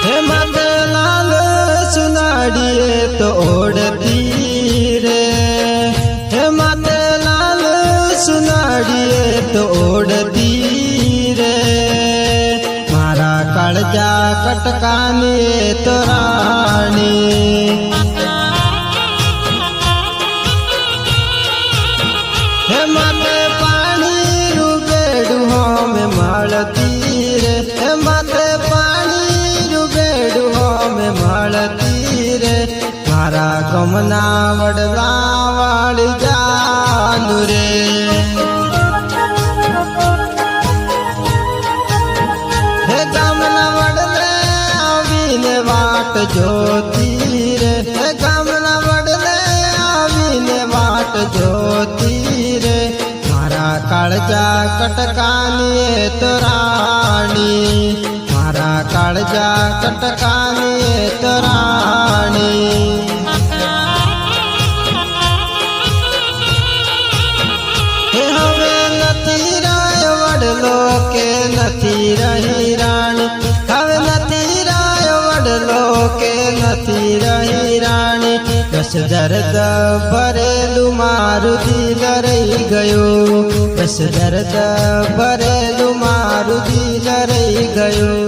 हे माते लाल सुनाड़िए तो ओढ़ती रे, हे माते लाल सुनाड़िए तो ओढ़ती रे, मारा काळजा कटकानी तो राणी। हे माते पानी रुबेडू में मालती रे, हे माते पानी रुबेडू में मालती रे, मारा गमना वडला वाली जानू रे। हे गमना वडले आवीने वाट जोती रे, हे गमना वडले आवीने वाट जोती रे, मारा काळजा कटकानी तो राणी, मारा काळजा कटकानी तो राणी। हे हवे नथी राय वडलो के नथी रही राणी, हवे नथी राय वडलो के नथी रही राणी, बस दर्द भरेलू मारू दिल रही गयो, बस दर्द भरेलू मारू दिल रही गयो।